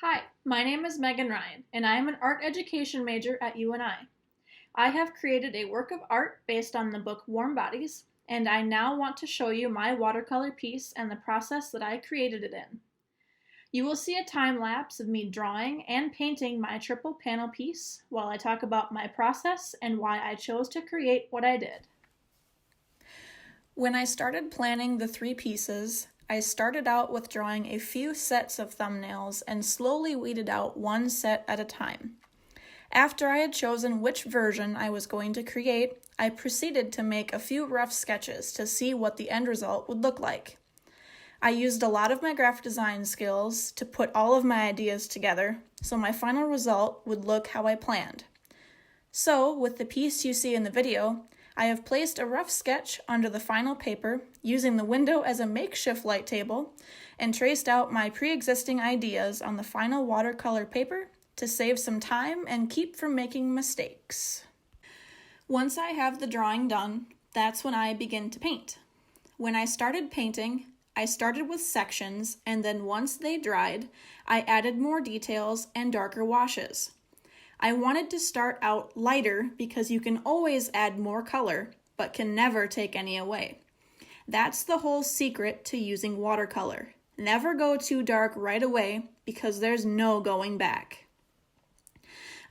Hi, my name is Megan Ryan, and I am an art education major at UNI. I have created a work of art based on the book Warm Bodies, and I now want to show you my watercolor piece and the process that I created it in. You will see a time lapse of me drawing and painting my triple panel piece while I talk about my process and why I chose to create what I did. When I started planning the three pieces, I started out with drawing a few sets of thumbnails and slowly weeded out one set at a time. After I had chosen which version I was going to create, I proceeded to make a few rough sketches to see what the end result would look like. I used a lot of my graphic design skills to put all of my ideas together, so my final result would look how I planned. So, with the piece you see in the video, I have placed a rough sketch under the final paper using the window as a makeshift light table and traced out my pre-existing ideas on the final watercolor paper to save some time and keep from making mistakes. Once I have the drawing done, that's when I begin to paint. When I started painting, I started with sections, and then once they dried, I added more details and darker washes. I wanted to start out lighter because you can always add more color, but can never take any away. That's the whole secret to using watercolor. Never go too dark right away because there's no going back.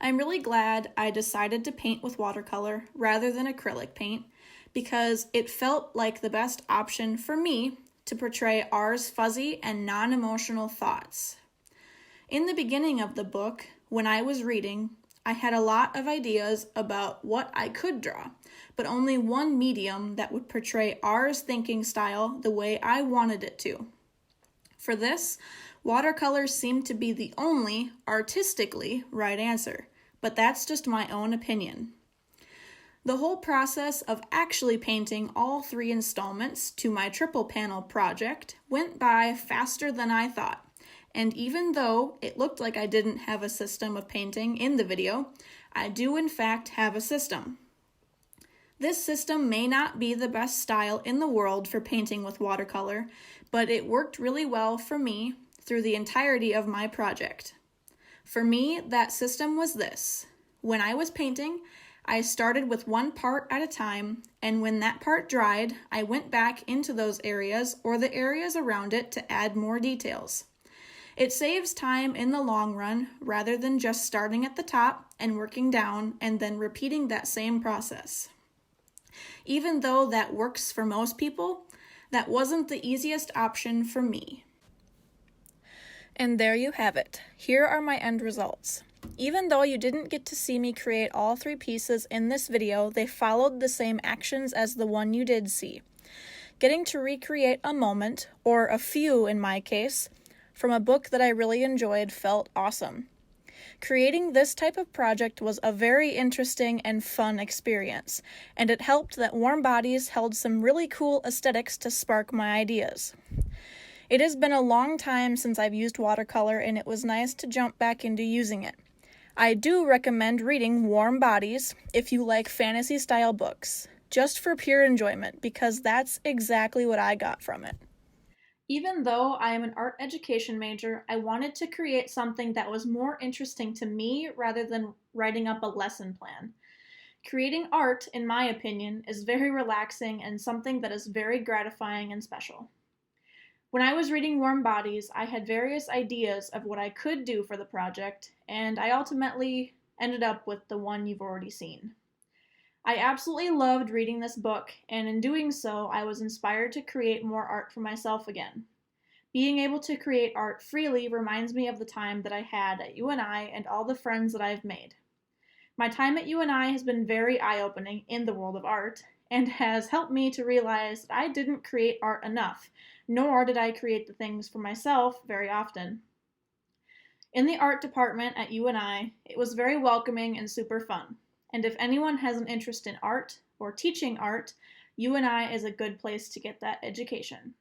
I'm really glad I decided to paint with watercolor rather than acrylic paint because it felt like the best option for me to portray R's fuzzy and non-emotional thoughts. In the beginning of the book, when I was reading, I had a lot of ideas about what I could draw, but only one medium that would portray R's thinking style the way I wanted it to. For this, watercolor seemed to be the only artistically right answer, but that's just my own opinion. The whole process of actually painting all three installments to my triple panel project went by faster than I thought. And even though it looked like I didn't have a system of painting in the video, I do in fact have a system. This system may not be the best style in the world for painting with watercolor, but it worked really well for me through the entirety of my project. For me, that system was this. When I was painting, I started with one part at a time, and when that part dried, I went back into those areas or the areas around it to add more details. It saves time in the long run rather than just starting at the top and working down and then repeating that same process. Even though that works for most people, that wasn't the easiest option for me. And there you have it. Here are my end results. Even though you didn't get to see me create all three pieces in this video, they followed the same actions as the one you did see. Getting to recreate a moment, or a few in my case, from a book that I really enjoyed felt awesome. Creating this type of project was a very interesting and fun experience, and it helped that Warm Bodies held some really cool aesthetics to spark my ideas. It has been a long time since I've used watercolor, and it was nice to jump back into using it. I do recommend reading Warm Bodies if you like fantasy-style books, just for pure enjoyment, because that's exactly what I got from it. Even though I am an art education major, I wanted to create something that was more interesting to me rather than writing up a lesson plan. Creating art, in my opinion, is very relaxing and something that is very gratifying and special. When I was reading Warm Bodies, I had various ideas of what I could do for the project, and I ultimately ended up with the one you've already seen. I absolutely loved reading this book, and in doing so, I was inspired to create more art for myself again. Being able to create art freely reminds me of the time that I had at UNI and all the friends that I've made. My time at UNI has been very eye-opening in the world of art, and has helped me to realize that I didn't create art enough, nor did I create the things for myself very often. In the art department at UNI, it was very welcoming and super fun. And if anyone has an interest in art or teaching art, UNI is a good place to get that education.